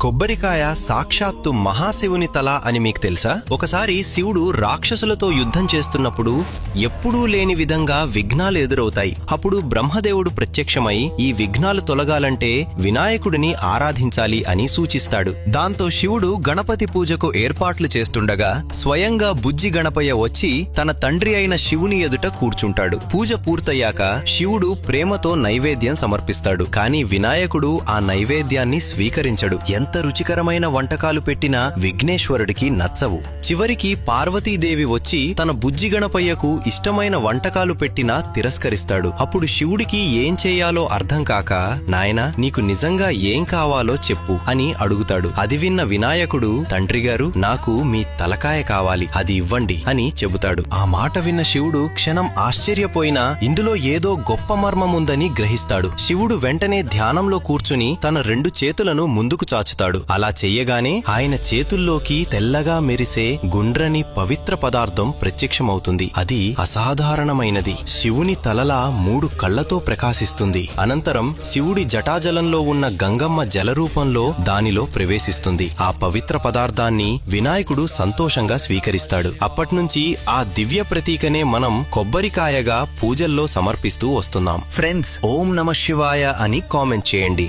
కొబ్బరికాయ సాక్షాత్తు మహాశివుని తల అని మీకు తెలుసా? ఒకసారి శివుడు రాక్షసులతో యుద్ధం చేస్తున్నప్పుడు ఎప్పుడూ లేని విధంగా విఘ్నాలు ఎదురవుతాయి. అప్పుడు బ్రహ్మదేవుడు ప్రత్యక్షమై ఈ విఘ్నాలు తొలగాలంటే వినాయకుడిని ఆరాధించాలి అని సూచిస్తాడు. దాంతో శివుడు గణపతి పూజకు ఏర్పాట్లు చేస్తుండగా స్వయంగా బుజ్జి గణపయ్య వచ్చి తన తండ్రి అయిన శివుని ఎదుట కూర్చుంటాడు. పూజ పూర్తయ్యాక శివుడు ప్రేమతో నైవేద్యం సమర్పిస్తాడు. కాని వినాయకుడు ఆ నైవేద్యాన్ని స్వీకరించడు. ఎంత రుచికరమైన వంటకాలు పెట్టినా విఘ్నేశ్వరుడికి నచ్చవు. చివరికి పార్వతీదేవి వచ్చి తన బుజ్జి గణపయ్యకు ఇష్టమైన వంటకాలు పెట్టినా తిరస్కరిస్తాడు. అప్పుడు శివుడికి ఏం చేయాలో అర్థం కాక, నాయనా నీకు నిజంగా ఏం కావాలో చెప్పు అని అడుగుతాడు. అది విన్న వినాయకుడు, తండ్రిగారు నాకు మీ తలకాయ కావాలి, అది ఇవ్వండి అని చెబుతాడు. ఆ మాట విన్న శివుడు క్షణం ఆశ్చర్యపోయినా ఇందులో ఏదో గొప్ప మర్మముందని గ్రహిస్తాడు. శివుడు వెంటనే ధ్యానంలో కూర్చుని తన 2 చేతులను ముందుకు చాచుతాడు. అలా చెయ్యగానే ఆయన చేతుల్లోకి తెల్లగా మెరిసే గుండ్రని పవిత్ర పదార్థం ప్రత్యక్షమవుతుంది. అది అసాధారణమైనది. శివుని తలలా 3 కళ్లతో ప్రకాశిస్తుంది. అనంతరం శివుడి జటాజలంలో ఉన్న గంగమ్మ జలరూపంలో దానిలో ప్రవేశిస్తుంది. ఆ పవిత్ర పదార్థాన్ని వినాయకుడు సంతోషంగా స్వీకరిస్తాడు. అప్పట్నుంచి ఆ దివ్య ప్రతీకనే మనం కొబ్బరికాయగా పూజల్లో సమర్పిస్తూ వస్తున్నాం. ఫ్రెండ్స్, ఓం నమః శివాయ అని కామెంట్ చేయండి.